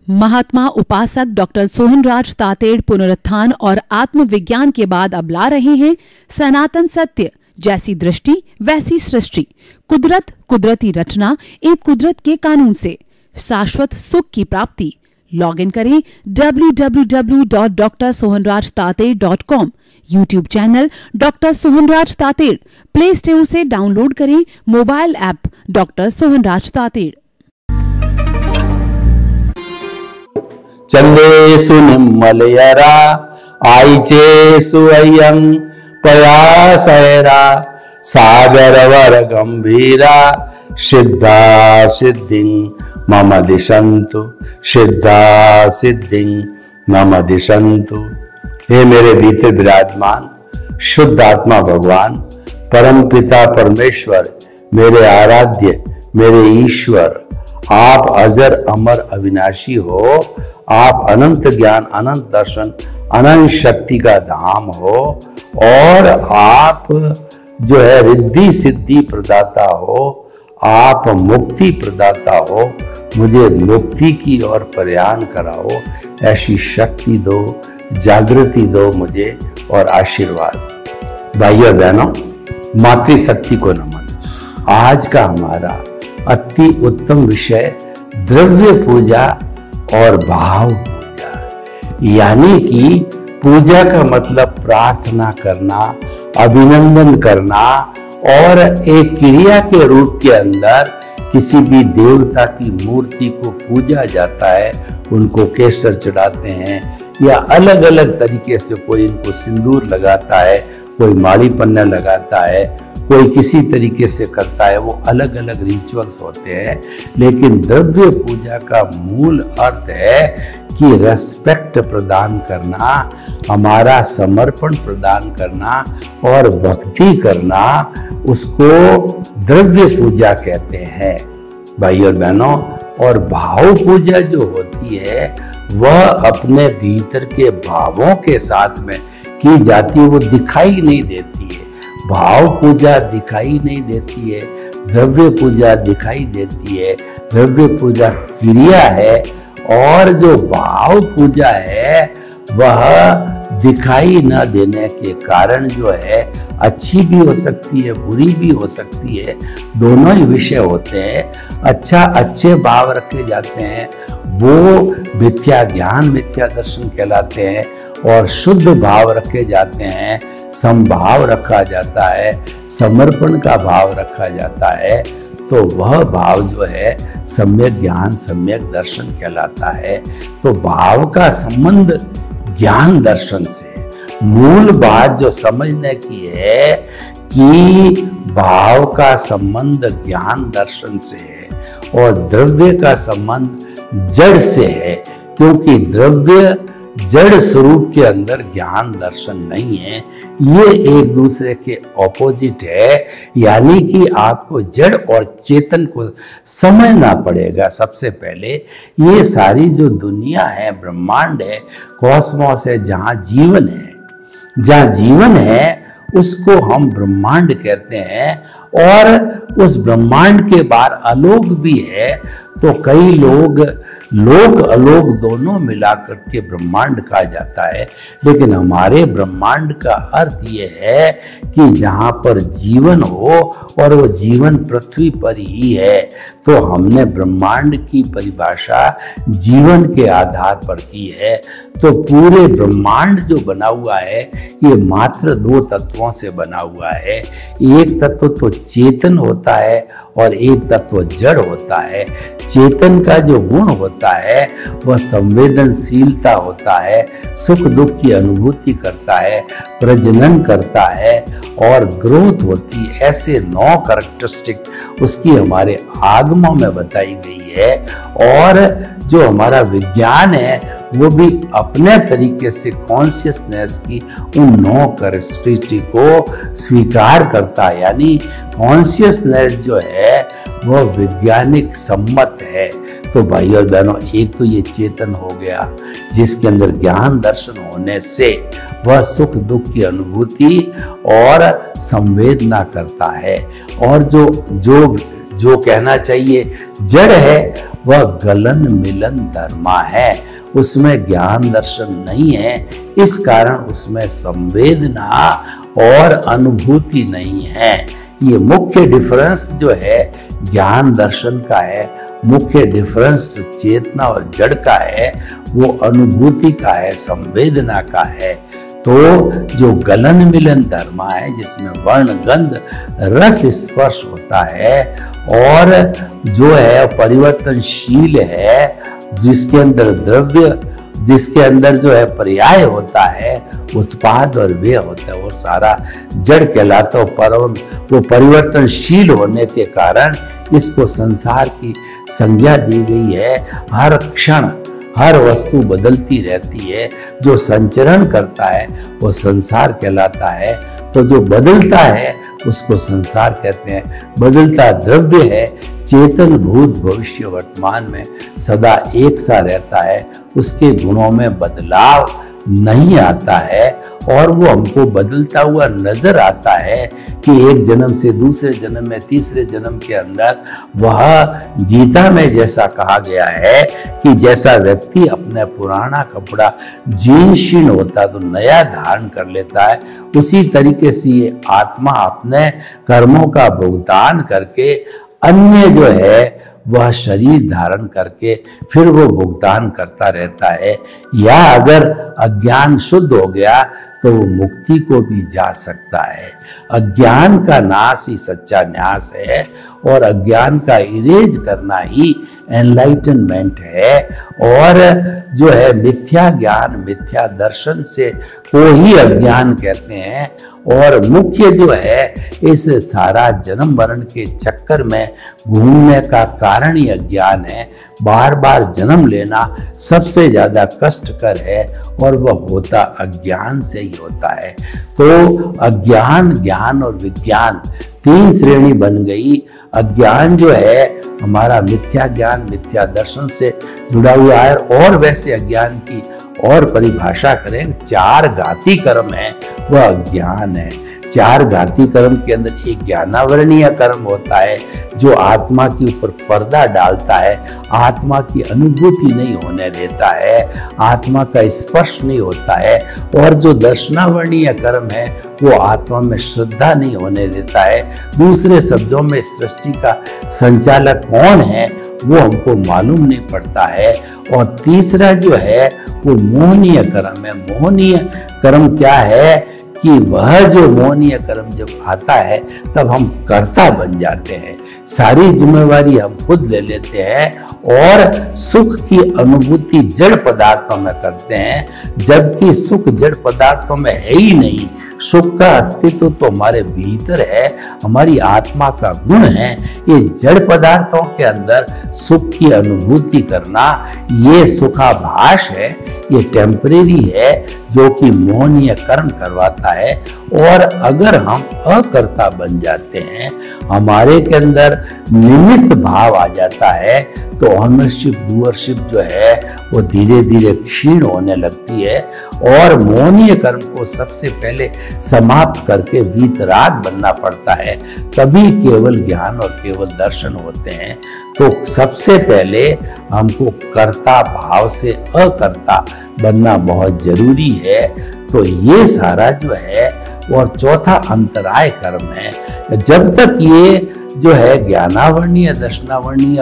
महात्मा उपासक डॉक्टर सोहनराज तातेड़ पुनरुत्थान और आत्मविज्ञान के बाद अब ला रहे हैं सनातन सत्य, जैसी दृष्टि वैसी सृष्टि, कुदरत, कुदरती रचना एवं कुदरत के कानून से शाश्वत सुख की प्राप्ति। लॉग इन करें www.drsohanrajtated.com, YouTube channel doctor Sohanraj Tated, play store से डाउनलोड करें mobile app doctor Sohanraj Tated. चंदेषु निम्मलयरा आईचेषु अयं पयासयरा सागरवर गंभीरा सिद्धा सिद्धिं मम दिशन्तु, सिद्धा सिद्धिं मम दिशन्तु। हे मेरे भीतर विराजमान शुद्ध आत्मा भगवान, परम पिता परमेश्वर, मेरे आराध्य, मेरे ईश्वर, आप अजर अमर अविनाशी हो। आप अनंत ज्ञान, अनंत दर्शन, अनंत शक्ति का धाम हो और आप जो है रिद्धि सिद्धि प्रदाता हो, आप मुक्ति प्रदाता हो। मुझे मुक्ति की ओर प्रयाण कराओ, ऐसी शक्ति दो, जागृति दो मुझे और आशीर्वाद। भाइयों बहनों, मातृशक्ति को नमन। आज का हमारा अति उत्तम विषय द्रव्य पूजा और भाव पूजा, यानी कि पूजा का मतलब प्रार्थना करना, अभिनंदन करना और एक क्रिया के रूप के अंदर किसी भी देवता की मूर्ति को पूजा जाता है, उनको केसर चढ़ाते हैं या अलग अलग तरीके से कोई इनको सिंदूर लगाता है, कोई माड़ी पन्ना लगाता है, कोई किसी तरीके से करता है। वो अलग अलग रिचुअल्स होते हैं, लेकिन द्रव्य पूजा का मूल अर्थ है कि रेस्पेक्ट प्रदान करना, हमारा समर्पण प्रदान करना और भक्ति करना, उसको द्रव्य पूजा कहते हैं भाई और बहनों। और भाव पूजा जो होती है वह अपने भीतर के भावों के साथ में की जाती है, वो दिखाई नहीं देती है। भाव पूजा दिखाई नहीं देती है, द्रव्य पूजा दिखाई देती है। द्रव्य पूजा क्रिया है और जो भाव पूजा है वह दिखाई न देने के कारण जो है अच्छी भी हो सकती है, बुरी भी हो सकती है, दोनों ही विषय होते हैं। अच्छे भाव रखे जाते हैं वो मिथ्या ज्ञान, मिथ्या दर्शन कहलाते हैं, और शुद्ध भाव रखे जाते हैं, समभाव रखा जाता है, समर्पण का भाव रखा जाता है, तो वह भाव जो है सम्यक ज्ञान, सम्यक दर्शन कहलाता है। तो भाव का संबंध ज्ञान दर्शन से। मूल बात जो समझने की है कि भाव का संबंध ज्ञान दर्शन से है और द्रव्य का संबंध जड़ से है, क्योंकि द्रव्य जड़ स्वरूप के अंदर ज्ञान दर्शन नहीं है। ये एक दूसरे के ऑपोजिट है, यानी कि आपको जड़ और चेतन को समझना पड़ेगा। सबसे पहले ये सारी जो दुनिया है, ब्रह्मांड है, कॉस्मोस है, जहाँ जीवन है उसको हम ब्रह्मांड कहते हैं। और उस ब्रह्मांड के बाहर अलोक भी है, तो कई लोग लोक अलोक दोनों मिलाकर के ब्रह्मांड कहा जाता है। लेकिन हमारे ब्रह्मांड का अर्थ ये है कि जहाँ पर जीवन हो, और वो जीवन पृथ्वी पर ही है, तो हमने ब्रह्मांड की परिभाषा जीवन के आधार पर की है। तो पूरे ब्रह्मांड जो बना हुआ है ये मात्र दो तत्वों से बना हुआ है। एक तत्व तो चेतन होता है और एक तत्व जड़ होता है। चेतन का जो गुण होता है वह संवेदनशीलता होता है, सुख दुख की अनुभूति करता है, प्रजनन करता है और ग्रोथ होती है। ऐसे 9 कैरेक्टरिस्टिक उसकी हमारे आगमों में बताई गई है। और जो हमारा विज्ञान है वो भी अपने तरीके से कॉन्शियसनेस की उन 9 कैरेक्टरिस्टिक को स्वीकार करता है। यानी कॉन्शियसनेस जो है वो वैज्ञानिक सम्मत है। तो भाई और बहनों, एक तो ये चेतन हो गया जिसके अंदर ज्ञान दर्शन होने से वह सुख दुख की अनुभूति और संवेदना करता है। और जो जो कहना चाहिए जड़ है वह गलन मिलन धर्मा है, उसमें ज्ञान दर्शन नहीं है। इस कारण उसमें संवेदना और अनुभूति नहीं है। ये मुख्य डिफरेंस जो है ज्ञान दर्शन का है, मुख्य डिफरेंस चेतना और जड़ का है वो अनुभूति का है, संवेदना का है। तो जो गलन मिलन धर्मा है जिसमें वर्ण गंध रस स्पर्श होता है और जो है परिवर्तनशील है, जिसके अंदर द्रव्य, जिसके अंदर जो है पर्याय होता है, उत्पाद और व्यय होता है, वो सारा जड़ कहलाता है। पर वो परिवर्तनशील होने के कारण इसको संसार की संज्ञा दी गई है। हर क्षण हर वस्तु बदलती रहती है, जो संचरण करता है वो संसार कहलाता है। तो जो बदलता है उसको संसार कहते हैं। बदलता द्रव्य है, चेतन भूत भविष्य वर्तमान में सदा एक सा रहता है, उसके गुणों में बदलाव नहीं आता है और वो हमको बदलता हुआ नजर आता है कि एक जन्म से दूसरे जन्म में, तीसरे जन्म के अंदर वह गीता में जैसा कहा गया है कि जैसा व्यक्ति अपना पुराना कपड़ा जीर्ण शीर्ण होता तो नया धारण कर लेता है, उसी तरीके से ये आत्मा अपने कर्मों का भुगतान करके अन्य जो है वह शरीर धारण करके फिर वो भुगतान करता रहता है। या अगर अज्ञान शुद्ध हो गया तो वो मुक्ति को भी जा सकता है। अज्ञान का नाश ही सच्चा न्यास है और अज्ञान का इरेज करना ही एनलाइटनमेंट है। और जो है मिथ्या ज्ञान, मिथ्या दर्शन से को ही अज्ञान कहते हैं। और मुख्य जो है इस सारा जन्म मरण के चक्कर में घूमने का कारण ही अज्ञान है। बार बार जन्म लेना सबसे ज्यादा कष्टकर है और वह होता अज्ञान से ही होता है। तो अज्ञान, ज्ञान और विज्ञान तीन श्रेणी बन गई। अज्ञान जो है हमारा मिथ्या ज्ञान, मिथ्या दर्शन से जुड़ा हुआ है। और वैसे अज्ञान की और परिभाषा करें, चार घाती कर्म है वह अज्ञान है। चार घाती कर्म के अंदर एक ज्ञानावरणीय कर्म होता है जो आत्मा के ऊपर पर्दा डालता है, आत्मा की अनुभूति नहीं होने देता है, आत्मा का स्पर्श नहीं होता है। और जो दर्शनावरणीय कर्म है वो आत्मा में श्रद्धा नहीं होने देता है। दूसरे शब्दों में सृष्टि का संचालक कौन है वो हमको मालूम नहीं पड़ता है। और तीसरा जो है वो मोहनीय कर्म है। मोहनीय कर्म क्या है कि वह जो मोहनीय कर्म जब आता है तब हम कर्ता बन जाते हैं, सारी जिम्मेवारी हम खुद ले लेते हैं और सुख की अनुभूति जड़ पदार्थों में करते हैं, जबकि सुख जड़ पदार्थों में है ही नहीं। सुख का अस्तित्व तो हमारे भीतर है, हमारी आत्मा का गुण है। ये जड़ पदार्थों के अंदर सुख की अनुभूति करना ये सुखाभास है, ये टेम्परेरी है जो कि मोहनीय कर्म करवाता है। और अगर हम अकर्ता बन जाते हैं, हमारे के अंदर निमित्त भाव आ जाता है, तो ऑनरशिप डूअरशिप जो है वो धीरे धीरे क्षीण होने लगती है। और मोहनीय कर्म को सबसे पहले समाप्त करके वीतराग बनना पड़ता है, तभी केवल ज्ञान और केवल दर्शन होते हैं। तो सबसे पहले हमको कर्ता भाव से अकर्ता बनना बहुत जरूरी है। तो ये सारा जो है और चौथा अंतराय कर्म है। जब तक ये जो है ज्ञानावरणीय, दर्शनावरणीय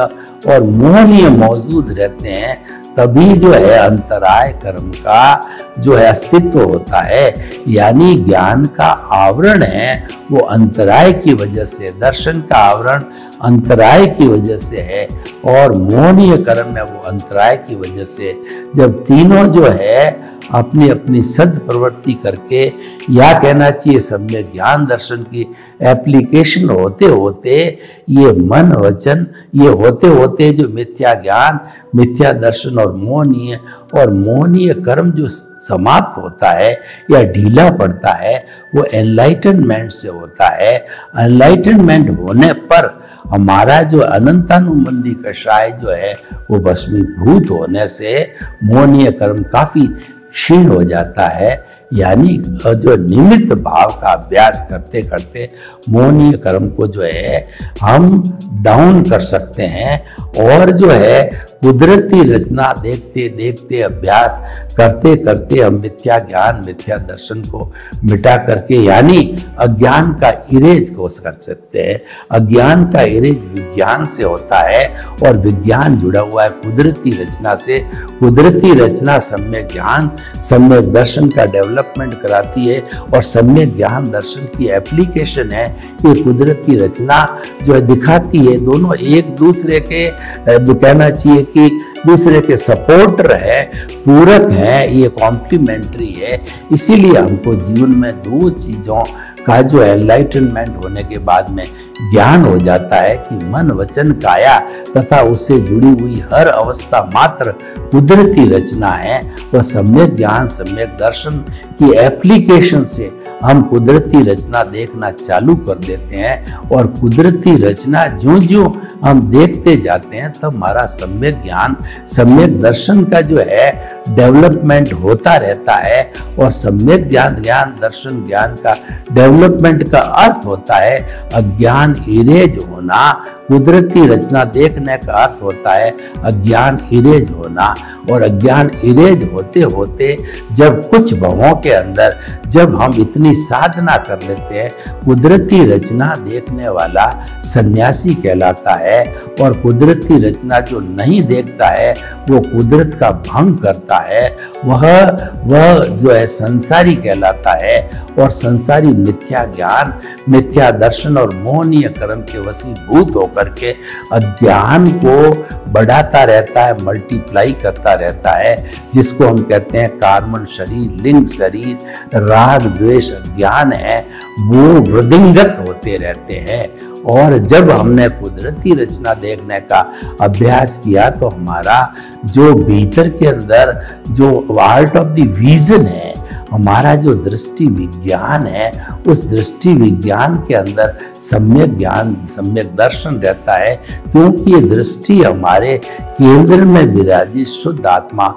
और मोहनीय मौजूद रहते हैं, तभी जो है अंतराय कर्म का जो है अस्तित्व होता है। यानी ज्ञान का आवरण है वो अंतराय की वजह से, दर्शन का आवरण अंतराय की वजह से है और मोहनीय कर्म है वो अंतराय की वजह से। जब तीनों जो है अपनी अपनी सद प्रवृत्ति करके, या कहना चाहिए सब में ज्ञान दर्शन की एप्लीकेशन होते होते, ये मन वचन ये होते होते जो मिथ्या ज्ञान, मिथ्या दर्शन और मोहनीय कर्म जो समाप्त होता है या ढीला पड़ता है वो एनलाइटनमेंट से होता है। एनलाइटनमेंट होने पर हमारा जो अनंतानुबंधी कषाय जो है वो भस्मीभूत होने से मोहनीय कर्म काफी क्षीण हो जाता है। यानी जो निमित्त भाव का अभ्यास करते करते मोहनीय कर्म को जो है हम डाउन कर सकते हैं और जो है कुदरती रचना देखते देखते अभ्यास करते करते हम मिथ्या ज्ञान मिथ्या दर्शन को मिटा करके यानी अज्ञान का इरेज को कर सकते हैं। अज्ञान का इरेज विज्ञान से होता है और विज्ञान जुड़ा हुआ है कुदरती रचना से। कुदरती रचना सम्यक ज्ञान सम्यक दर्शन का डेवलपमेंट कराती है और सम्यक ज्ञान दर्शन की एप्लीकेशन है। ये कुदरती रचना जो है दिखाती है दोनों एक दूसरे के कहना चाहिए कि दूसरे के सपोर्टर है, पूरक है, ये कॉम्प्लीमेंट्री है। इसीलिए हमको जीवन में दो चीजों का जो एनलाइटनमेंट होने के बाद में ज्ञान हो जाता है कि मन वचन काया तथा उससे जुड़ी हुई हर अवस्था मात्र कुदरती रचना है। वह सम्यक ज्ञान सम्यक दर्शन की एप्लीकेशन से हम कुदरती रचना देखना चालू कर देते हैं और कुदरती रचना ज्यों-ज्यों हम देखते जाते हैं तब हमारा सम्यक ज्ञान सम्यक दर्शन का जो है डेवलपमेंट होता रहता है। और सम्यक ज्ञान दर्शन ज्ञान का डेवलपमेंट का अर्थ होता है अज्ञान इरेज होना। कुदरती रचना देखने का अर्थ होता है अज्ञान इरेज होना। और अज्ञान इरेज होते होते जब कुछ भवों के अंदर जब हम इतनी साधना कर लेते हैं कुदरती रचना देखने वाला सन्यासी कहलाता है। और कुदरती रचना जो नहीं देखता है वो कुदरत का भंग करता है, वह जो है संसारी कहलाता है। और संसारी मिथ्या ज्ञान मिथ्या दर्शन और मोहनीय कर्म के वशीभूत होकर के अज्ञान को बढ़ाता रहता है, मल्टीप्लाई करता रहता है, जिसको हम कहते हैं कार्बन शरीर लिंग शरीर राग द्वेष अज्ञान है, वो वृद्धिंगत होते रहते हैं। और जब हमने कुदरती रचना देखने का अभ्यास किया तो हमारा जो भीतर के अंदर जो आर्ट ऑफ द विजन है, हमारा जो दृष्टि विज्ञान है, उस दृष्टि विज्ञान के अंदर सम्यक ज्ञान सम्यक दर्शन रहता है। क्योंकि ये दृष्टि हमारे केंद्र में विराजित शुद्ध आत्मा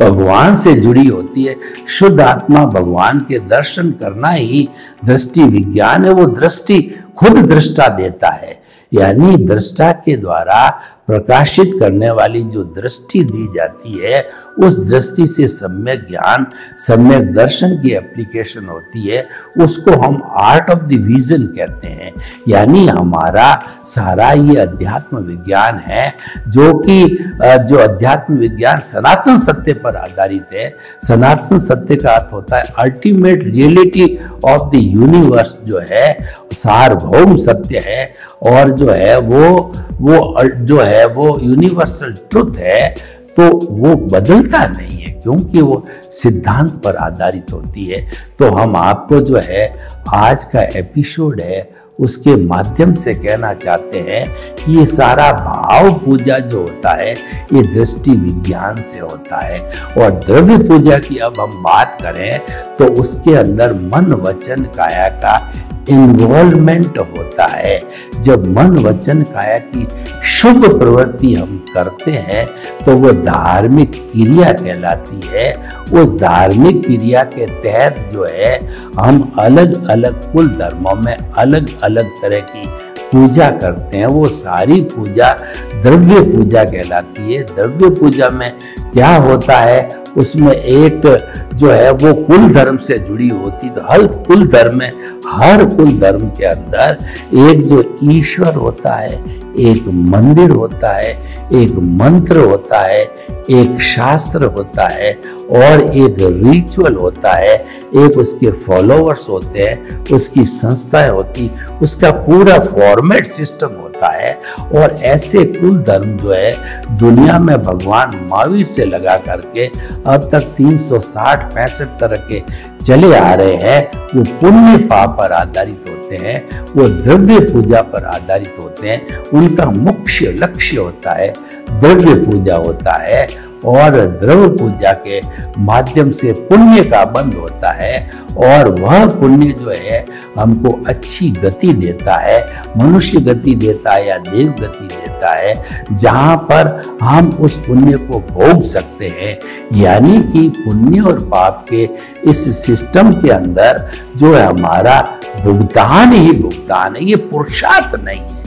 भगवान से जुड़ी होती है। शुद्ध आत्मा भगवान के दर्शन करना ही दृष्टि विज्ञान है। वो दृष्टि खुद दृष्टा देता है, यानी दृष्टा के द्वारा प्रकाशित करने वाली जो दृष्टि दी जाती है उस दृष्टि से सम्यक ज्ञान सम्यक दर्शन की एप्लीकेशन होती है। उसको हम आर्ट ऑफ द विजन कहते हैं। यानी हमारा सारा ये अध्यात्म विज्ञान है जो कि जो अध्यात्म विज्ञान सनातन सत्य पर आधारित है। सनातन सत्य का अर्थ होता है ultimate reality of the universe, जो है सार्वभौम सत्य है और जो है वो यूनिवर्सल ट्रुथ है। तो वो बदलता नहीं है क्योंकि वो सिद्धांत पर आधारित होती है। तो हम आपको जो है आज का एपिसोड है उसके माध्यम से कहना चाहते हैं कि ये सारा भाव पूजा जो होता है ये दृष्टि विज्ञान से होता है। और द्रव्य पूजा की अब हम बात करें तो उसके अंदर मन वचन काया का इन्वॉल्वमेंट होता है। जब मन वचन काया की शुभ प्रवृत्ति हम करते हैं तो वो धार्मिक क्रिया कहलाती है। उस धार्मिक क्रिया के तहत जो है हम अलग अलग कुल धर्मों में अलग अलग तरह की पूजा करते हैं। वो सारी पूजा द्रव्य पूजा कहलाती है। द्रव्य पूजा में क्या होता है, उसमें एक जो है वो कुल धर्म से जुड़ी होती। तो हर कुल धर्म के अंदर एक जो ईश्वर होता है, एक मंदिर होता है, एक मंत्र होता है, एक शास्त्र होता है और एक रिचुअल होता है। एक उसके फॉलोअर्स होते हैं, उसकी संस्थाएं होती, उसका पूरा फॉर्मेट सिस्टम होता है। और ऐसे कुल धर्म जो है दुनिया में भगवान महावीर से लगा करके अब तक 360-65 तरह के चले आ रहे हैं। वो पुण्य पाप पर आधारित होते हैं, वो द्रव्य पूजा पर आधारित होते हैं। उनका मुख्य लक्ष्य होता है द्रव्य पूजा होता है। और द्रव्य पूजा के माध्यम से पुण्य का बंध होता है और वह पुण्य जो है हमको अच्छी गति देता है, मनुष्य गति देता है या देव गति देता है, जहां पर हम उस पुण्य को भोग सकते हैं। यानी कि पुण्य और पाप के इस सिस्टम के अंदर जो है हमारा भुगतान ही भुगतान है, ये पुरुषार्थ नहीं है।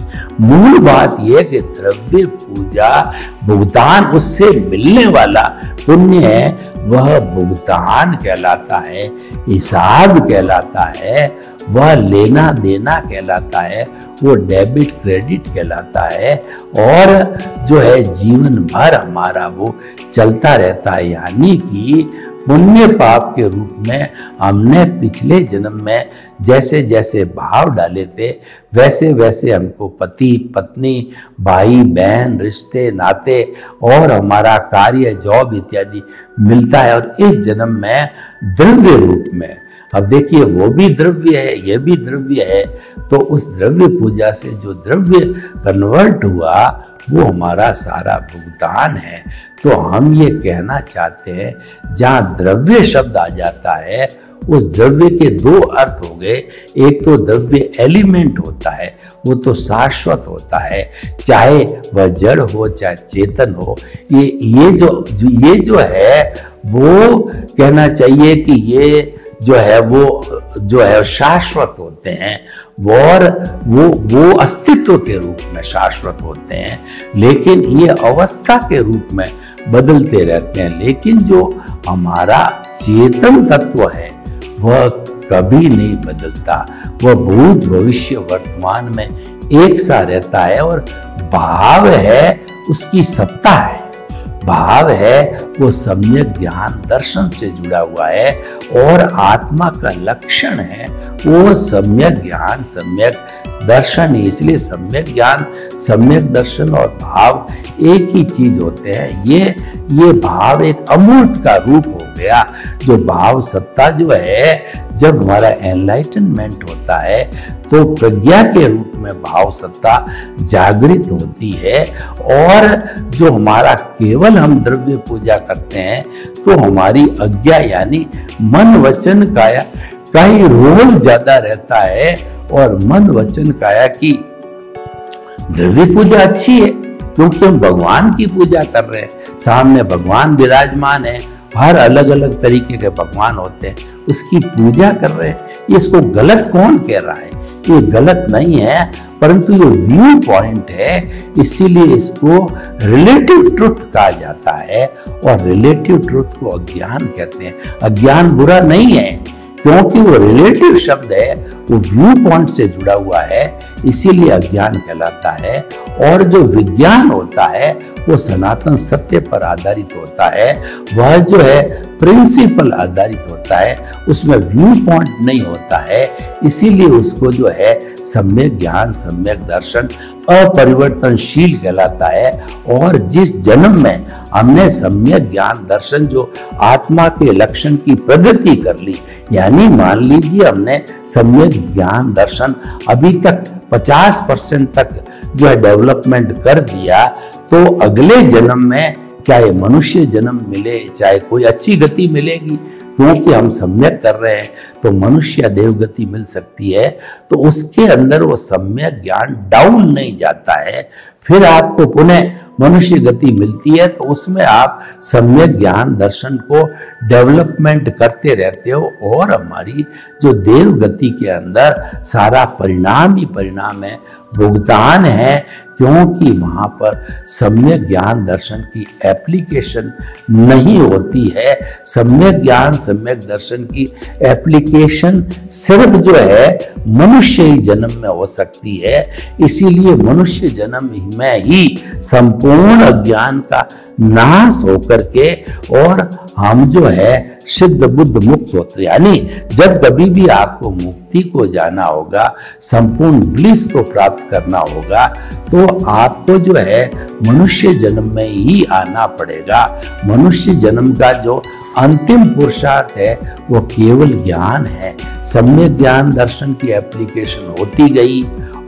मूल बात यह कि द्रव्य पूजा भुगतान, उससे मिलने वाला पुण्य है, वह भुगतान कहलाता है, हिसाब कहलाता है, वह लेना देना कहलाता है, वो डेबिट क्रेडिट कहलाता है और जो है जीवन भर हमारा वो चलता रहता है। यानी कि पुण्य पाप के रूप में हमने पिछले जन्म में जैसे जैसे भाव डाले थे वैसे वैसे हमको पति पत्नी भाई बहन रिश्ते नाते और हमारा कार्य जॉब इत्यादि मिलता है। और इस जन्म में द्रव्य रूप में, अब देखिए वो भी द्रव्य है ये भी द्रव्य है, तो उस द्रव्य पूजा से जो द्रव्य कन्वर्ट हुआ वो हमारा सारा भुगतान है। तो हम ये कहना चाहते हैं जहाँ द्रव्य शब्द आ जाता है उस द्रव्य के दो अर्थ हो गए। एक तो द्रव्य एलिमेंट होता है, वो तो शाश्वत होता है, चाहे वह जड़ हो चाहे चेतन हो। ये जो है वो कहना चाहिए कि ये जो है वो जो है शाश्वत होते हैं और वो अस्तित्व के रूप में शाश्वत होते हैं, लेकिन ये अवस्था के रूप में बदलते रहते हैं। लेकिन जो हमारा चेतन तत्व है वह कभी नहीं बदलता, वह भूत भविष्य वर्तमान में एक सा रहता है। और भाव है उसकी सत्ता है, भाव है वो सम्यक ज्ञान दर्शन से जुड़ा हुआ है और आत्मा का लक्षण है वो सम्यक ज्ञान सम्यक दर्शन। इसलिए सम्यक ज्ञान सम्यक दर्शन और भाव एक ही चीज होते हैं। ये भाव एक अमूर्त का रूप हो गया। जो भाव सत्ता जो है, जब हमारा एनलाइटनमेंट होता है तो प्रज्ञा के रूप में भाव सत्ता जागृत होती है। और जो हमारा केवल हम द्रव्य पूजा करते हैं तो हमारी अज्ञा यानी मन वचन काया का ही रोल ज्यादा रहता है। और मन वचन काया की द्रव्य पूजा अच्छी है क्योंकि हम भगवान की पूजा कर रहे हैं, सामने भगवान विराजमान है, हर अलग अलग तरीके के भगवान होते हैं, उसकी पूजा कर रहे हैं। इसको गलत कौन कह रहा है? ये गलत नहीं है, परंतु ये व्यू पॉइंट है, इसीलिए इसको रिलेटिव ट्रुथ कहा जाता है। और रिलेटिव ट्रुथ को अज्ञान कहते हैं। अज्ञान बुरा नहीं है क्योंकि वो रिलेटिव शब्द है, वो व्यू पॉइंट से जुड़ा हुआ है, इसीलिए अज्ञान कहलाता है। और जो विज्ञान होता है वो सनातन सत्य पर आधारित होता है, वह जो है प्रिंसिपल आधारित होता है, उसमें व्यू पॉइंट नहीं होता है। इसीलिए उसको जो है सम्यक ज्ञान सम्यक दर्शन अपरिवर्तनशील कहलाता है। और जिस जन्म में हमने सम्यक ज्ञान दर्शन जो आत्मा के लक्षण की प्रगति कर ली, यानी मान लीजिए हमने सम्यक ज्ञान दर्शन अभी तक 50% तक जो है डेवलपमेंट कर दिया, तो अगले जन्म में चाहे मनुष्य जन्म मिले चाहे कोई अच्छी गति मिलेगी, क्योंकि हम सम्यक कर रहे हैं तो मनुष्य देव गति मिल सकती है। तो उसके अंदर वो सम्यक ज्ञान डाउन नहीं जाता है, फिर आपको पुनः मनुष्य गति मिलती है, तो उसमें आप सम्यक ज्ञान दर्शन को डेवलपमेंट करते रहते हो। और हमारी जो देव गति के अंदर सारा परिणाम ही परिणाम है, भुगतान है, क्योंकि वहां पर सम्यक ज्ञान दर्शन की एप्लीकेशन नहीं होती है। सम्यक ज्ञान सम्यक दर्शन की एप्लीकेशन सिर्फ जो है मनुष्य ही जन्म में हो सकती है। इसीलिए मनुष्य जन्म में ही संपूर्ण अज्ञान का नाश होकर के और हम जो है सिद्ध बुद्ध मुक्त होते, यानी जब कभी भी आपको मुक्ति को जाना होगा, संपूर्ण ब्लिस को प्राप्त करना होगा, तो आपको जो है मनुष्य जन्म में ही आना पड़ेगा। मनुष्य जन्म का जो अंतिम पुरुषार्थ है वो केवल ज्ञान है। सम्यक ज्ञान दर्शन की एप्लीकेशन होती गई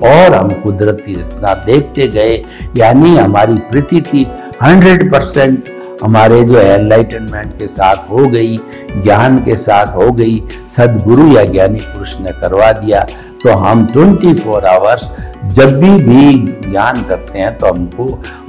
और हम कुदरती रचना देखते गए, यानी हमारी प्रतीति 100% हमारे जो है एनलाइटनमेंट के साथ हो गई, ज्ञान के साथ हो गई, सदगुरु या ज्ञानी पुरुष ने करवा दिया, तो हम 24 आवर्स जब भी ज्ञान करते हैं तो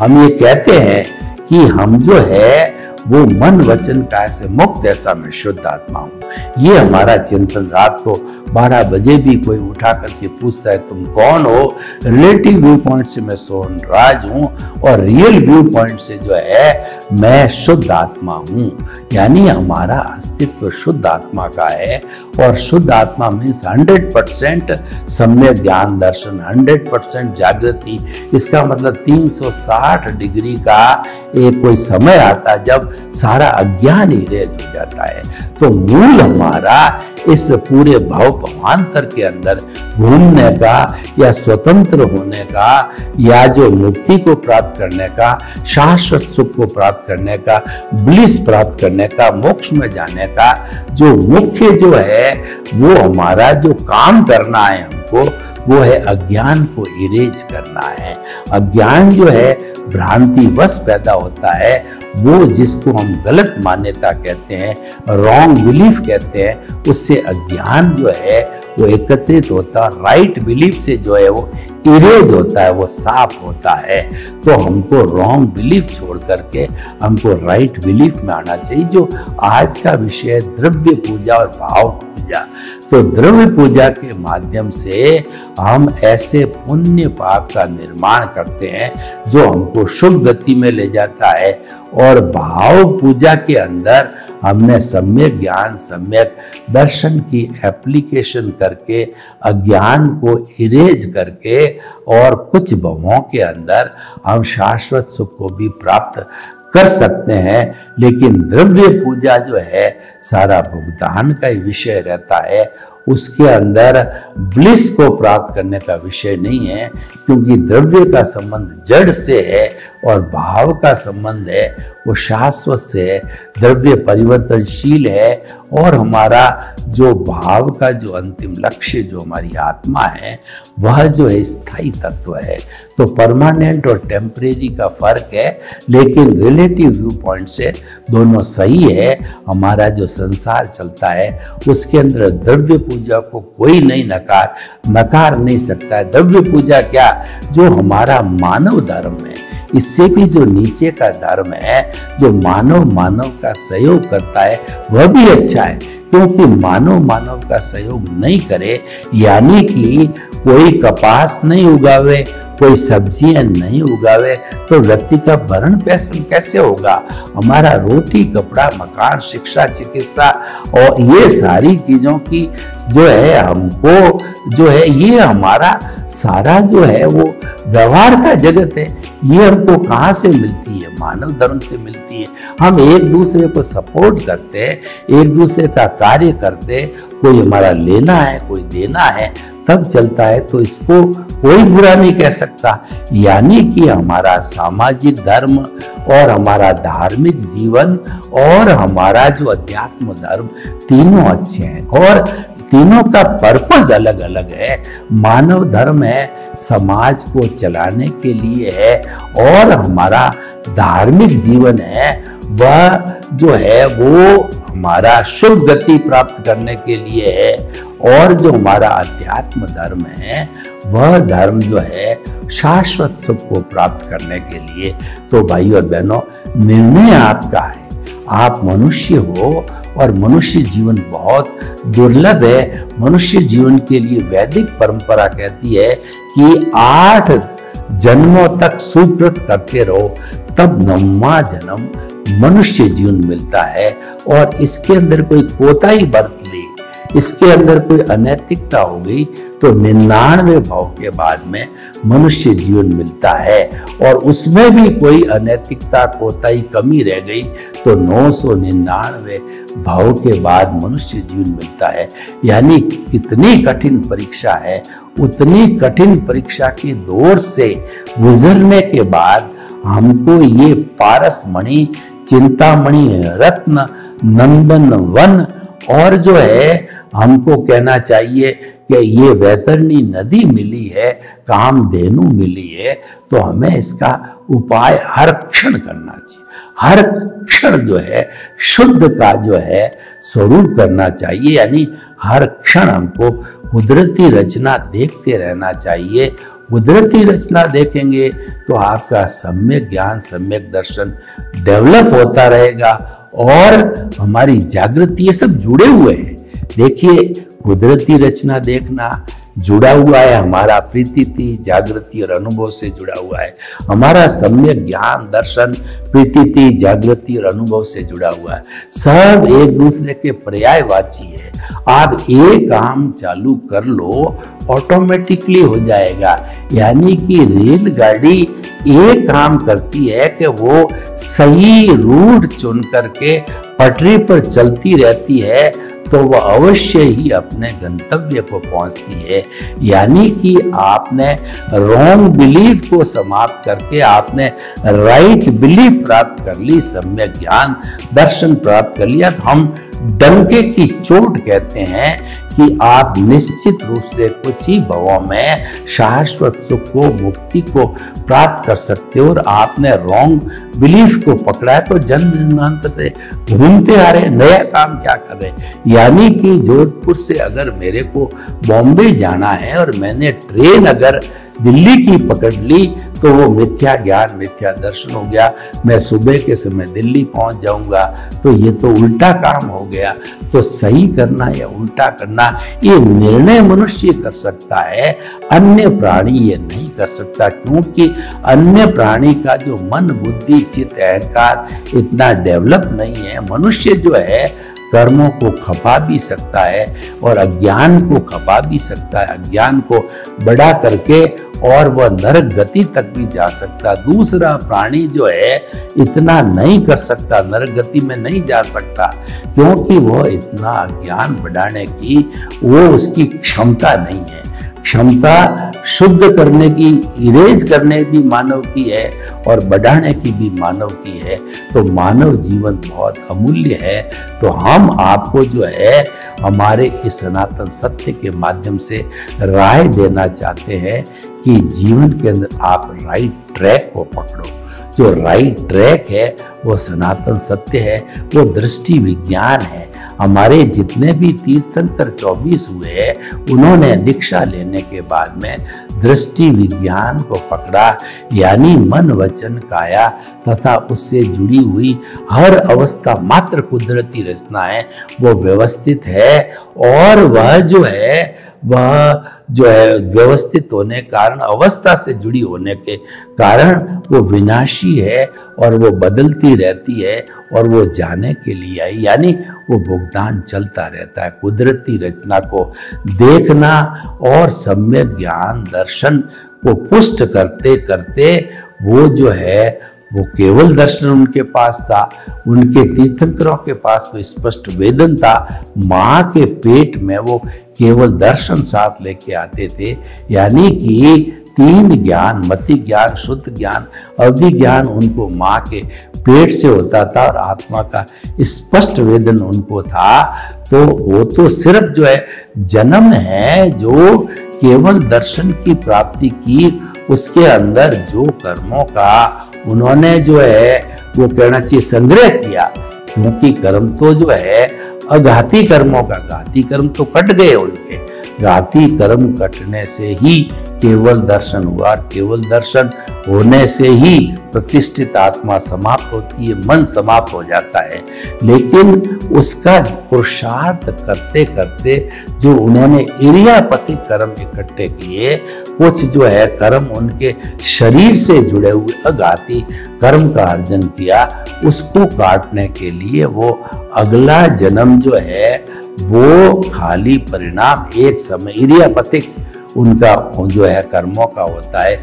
हम ये कहते हैं कि हम जो है वो मन वचन काय से मुक्त ऐसा मैं शुद्ध आत्मा हूं। ये हमारा चिंतन रात को 12 बजे भी कोई उठा करके पूछता है तुम कौन हो, रिलेटिव व्यू पॉइंट से मैं सोहन राज हूं और रियल व्यू पॉइंट से जो है मैं शुद्ध आत्मा हूं। यानी हमारा अस्तित्व शुद्ध आत्मा का है और शुद्ध आत्मा मीन्स 100% सम्यक ज्ञान दर्शन, 100% जागृति। इसका मतलब 360 डिग्री का एक कोई समय आता जब सारा अज्ञान इरेज हो जाता है। तो मूल हमारा इस पूरे भव भवांतर के अंदर घूमने का या स्वतंत्र होने का या जो मुक्ति को प्राप्त करने का, शाश्वत सुख को प्राप्त करने का, ब्लिस प्राप्त करने का, मोक्ष में जाने का जो मुख्य जो है वो हमारा जो काम करना है हमको, वो है अज्ञान को इरेज करना है। अज्ञान जो है भ्रांति वश पैदा होता है, वो जिसको हम गलत मान्यता कहते हैं, रॉन्ग बिलीफ कहते हैं, उससे अज्ञान जो है वो एकत्रित होता है, राइट बिलीफ से जो है वो इरेज होता है, वो साफ होता है। तो हमको रॉन्ग बिलीफ छोड़ करके हमको राइट बिलीफ में आना चाहिए। जो आज का विषय है द्रव्य पूजा और भाव पूजा। तो द्रव्य पूजा के माध्यम से हम ऐसे पुण्य पाप का निर्माण करते हैं जो हमको शुभ गति में ले जाता है, और भाव पूजा के अंदर हमने सम्यक ज्ञान, सम्यक दर्शन की एप्लीकेशन करके अज्ञान को इरेज करके और कुछ भवों के अंदर हम शाश्वत सुख को भी प्राप्त कर सकते हैं। लेकिन द्रव्य पूजा जो है सारा भुगतान का ही विषय रहता है, उसके अंदर ब्लिस को प्राप्त करने का विषय नहीं है, क्योंकि द्रव्य का संबंध जड़ से है और भाव का संबंध है वो शाश्वत से है। द्रव्य परिवर्तनशील है और हमारा जो भाव का जो अंतिम लक्ष्य जो हमारी आत्मा है वह जो है स्थायी तत्व है। तो परमानेंट और टेम्परेरी का फर्क है, लेकिन रिलेटिव व्यू पॉइंट से दोनों सही है। हमारा जो संसार चलता है उसके अंदर द्रव्य पूजा को कोई नहीं नकार नहीं सकता है। द्रव्य पूजा क्या, जो हमारा मानव धर्म है, इससे भी जो नीचे का धर्म है, जो मानव का सहयोग करता है वह भी अच्छा है, क्योंकि मानव का सहयोग नहीं करे, यानी कि कोई कपास नहीं उगावे, कोई सब्जियां नहीं उगावे, तो व्यक्ति का भरण पोषण कैसे होगा? हमारा रोटी, कपड़ा, मकान, शिक्षा, चिकित्सा और ये सारी चीजों की जो है हमको जो है ये हमारा सारा जो है वो व्यवहार का जगत है। ये हमको कहाँ से मिलती है? मानव धर्म से मिलती है। हम एक दूसरे को सपोर्ट करते हैं, एक दूसरे का कार्य करते, कोई हमारा लेना है, कोई देना है, तब चलता है। तो इसको कोई बुरा नहीं कह सकता। यानी कि हमारा सामाजिक धर्म और हमारा धार्मिक जीवन और हमारा जो अध्यात्म धर्म तीनों अच्छे हैं और तीनों का पर्पस अलग अलग है। मानव धर्म है समाज को चलाने के लिए है, और हमारा धार्मिक जीवन है वह जो है वो हमारा शुभ गति प्राप्त करने के लिए है, और जो हमारा अध्यात्म धर्म है वह धर्म जो है शाश्वत सुख को प्राप्त करने के लिए। तो भाई और बहनों, निर्णय आपका है। आप मनुष्य हो और मनुष्य जीवन बहुत दुर्लभ है। मनुष्य जीवन के लिए वैदिक परंपरा कहती है कि 8 जन्मों तक सुकृत करते रहो, तब 9वां जन्म मनुष्य जीवन मिलता है। और इसके अंदर कोई कोताही बरत ली, इसके अंदर कोई अनैतिकता हो गई, तो 99 भाव के बाद में मनुष्य जीवन मिलता है। और उसमें भी कोई अनैतिकता, कोताही, कमी रह गई तो 999 भाव के बाद मनुष्य जीवन मिलता है। यानी कितनी कठिन परीक्षा है, उतनी कठिन परीक्षा के दौर से गुजरने के बाद हमको ये पारस मणि, चिंतामणि, रत्न, नंदन वन और जो है हमको कहना चाहिए कि ये वैतरणी नदी मिली है, कामधेनु मिली है, तो हमें इसका उपाय हर क्षण करना चाहिए। हर क्षण जो है शुद्ध का जो है स्वरूप करना चाहिए, यानी हर क्षण हमको कुदरती रचना देखते रहना चाहिए। कुदरती रचना देखेंगे तो आपका सम्यक ज्ञान, सम्यक दर्शन डेवलप होता रहेगा और हमारी जागृति, ये सब जुड़े हुए हैं। देखिए, कुदरती रचना देखना जुड़ा हुआ है, हमारा प्रीति, जागृति और अनुभव से जुड़ा हुआ है। हमारा सम्यक ज्ञान, दर्शन प्रीति, जागृति और अनुभव से जुड़ा हुआ है। सब एक दूसरे के पर्यायवाची है। आप एक काम चालू कर लो, ऑटोमेटिकली हो जाएगा। यानी कि रेलगाड़ी एक काम करती है कि वो सही रूट चुन करके पटरी पर चलती रहती है, तो वह अवश्य ही अपने गंतव्य को पहुंचती है। यानी कि आपने रॉन्ग बिलीफ को समाप्त करके आपने राइट बिलीफ प्राप्त कर ली, सम्यक ज्ञान दर्शन प्राप्त कर लिया। तो हम डंके की चोट कहते हैं कि आप निश्चित रूप से कुछ ही भवों में शाश्वत सुख को, मुक्ति को प्राप्त कर सकते हो। और आपने रॉन्ग बिलीफ को पकड़ा है तो जन्म जन्मांतर से घूमते आ रहे, नया काम क्या कर रहे। यानी कि जोधपुर से अगर मेरे को बॉम्बे जाना है और मैंने ट्रेन अगर दिल्ली की पकड़ ली तो वो मिथ्या ज्ञान, मिथ्या दर्शन हो गया। मैं सुबह के समय दिल्ली पहुंच जाऊंगा, तो ये तो उल्टा काम हो गया। तो सही करना या उल्टा करना, ये निर्णय मनुष्य कर सकता है, अन्य प्राणी ये नहीं कर सकता। क्योंकि अन्य प्राणी का जो मन, बुद्धि, चित्त, अहंकार इतना डेवलप नहीं है। मनुष्य जो है कर्मों को खपा भी सकता है और अज्ञान को खपा भी सकता है, अज्ञान को बढ़ा करके, और वह नरक गति तक भी जा सकता। दूसरा प्राणी जो है इतना नहीं कर सकता, नरक गति में नहीं जा सकता, क्योंकि वह इतना अज्ञान बढ़ाने की वो उसकी क्षमता नहीं है। क्षमता शुद्ध करने की, इरेज करने भी मानव की है और बढ़ाने की भी मानव की है। तो मानव जीवन बहुत अमूल्य है। तो हम आपको जो है हमारे इस सनातन सत्य के माध्यम से राय देना चाहते हैं कि जीवन के अंदर आप राइट ट्रैक को पकड़ो। जो राइट ट्रैक है वो सनातन सत्य है, वो दृष्टि विज्ञान है। हमारे जितने भी तीर्थंकर 24 हुए हैं, उन्होंने दीक्षा लेने के बाद में दृष्टि विज्ञान को पकड़ा। यानी मन, वचन, काया तथा उससे जुड़ी हुई हर अवस्था मात्र कुदरती रचना है, वो व्यवस्थित है। और वह जो है व्यवस्थित होने कारण, अवस्था से जुड़ी होने के कारण वो विनाशी है और वो बदलती रहती है और वो जाने के लिए आई। यानी वो भुगतान चलता रहता है। कुदरती रचना को देखना और सम्यक ज्ञान दर्शन को पुष्ट करते करते वो जो है वो केवल दर्शन उनके पास था। उनके तीर्थंकरों के पास तो स्पष्ट वेदन था। माँ के पेट में वो केवल दर्शन साथ लेके आते थे। यानी कि 3 ज्ञान, मति ज्ञान, शुद्ध ज्ञान, अवधि ज्ञान उनको माँ के पेट से होता था और आत्मा का स्पष्ट वेदन उनको था। तो वो तो सिर्फ जो है जन्म है जो केवल दर्शन की प्राप्ति की, उसके अंदर जो कर्मों का उन्होंने जो है वो कहना चाहिए संग्रह किया। क्योंकि कर्म तो जो है अघाती कर्मों का, घाती कर्म तो कट गए उनके, घाती कर्म कटने से ही केवल दर्शन हुआ। केवल दर्शन होने से ही प्रतिष्ठित आत्मा समाप्त होती है, मन समाप्त हो जाता है। लेकिन उसका पुरुषार्थ करते करते जो उन्होंने इरियापति कर्म इकट्ठे किए, कुछ जो है कर्म उनके शरीर से जुड़े हुए अघाती कर्म का अर्जन किया, उसको काटने के लिए वो अगला जन्म जो है वो खाली परिणाम एक समय इरियापतिक उनका जो है कर्मों का होता है।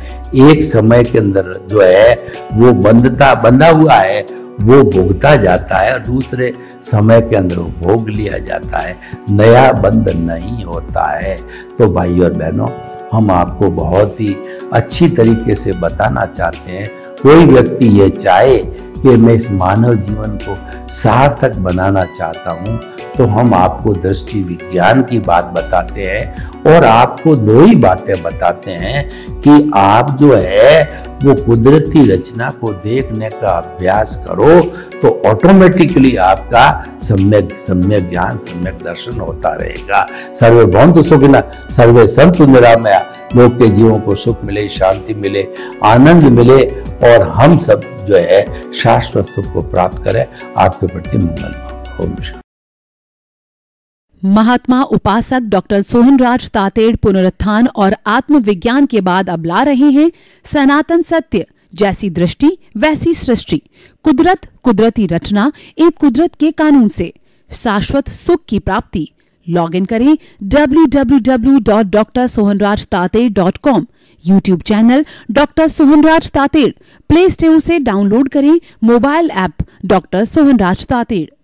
एक समय के अंदर जो है वो बंधा हुआ है वो भोगता जाता है और दूसरे समय के अंदर वो भोग लिया जाता है, नया बंध नहीं होता है। तो भाई और बहनों, हम आपको बहुत ही अच्छी तरीके से बताना चाहते हैं। कोई व्यक्ति ये चाहे कि मैं इस मानव जीवन को सार्थक बनाना चाहता हूँ, तो हम आपको दृष्टि विज्ञान की बात बताते हैं और आपको 2 ही बातें बताते हैं कि आप जो है वो कुदरती रचना को देखने का अभ्यास करो तो ऑटोमेटिकली आपका सम्यक ज्ञान, सम्यक दर्शन होता रहेगा। सर्वे भवन्तु सुखिनः, सर्वे सन्तु निरामया। लोग के जीवों को सुख मिले, शांति मिले, आनंद मिले और हम सब जो है शाश्वत सुख को प्राप्त करें। आपके प्रति मंगल। ओम शांति। महात्मा उपासक डॉक्टर सोहनराज तातेड़ पुनरुत्थान और आत्मविज्ञान के बाद अब ला रहे हैं सनातन सत्य, जैसी दृष्टि वैसी सृष्टि, कुदरत, कुदरती रचना एवं कुदरत के कानून से शाश्वत सुख की प्राप्ति। लॉग इन करें www.drsohanrajtated.com। YouTube channel doctor Sohanraj Tated, play store से डाउनलोड करें mobile app doctor Sohanraj Tated.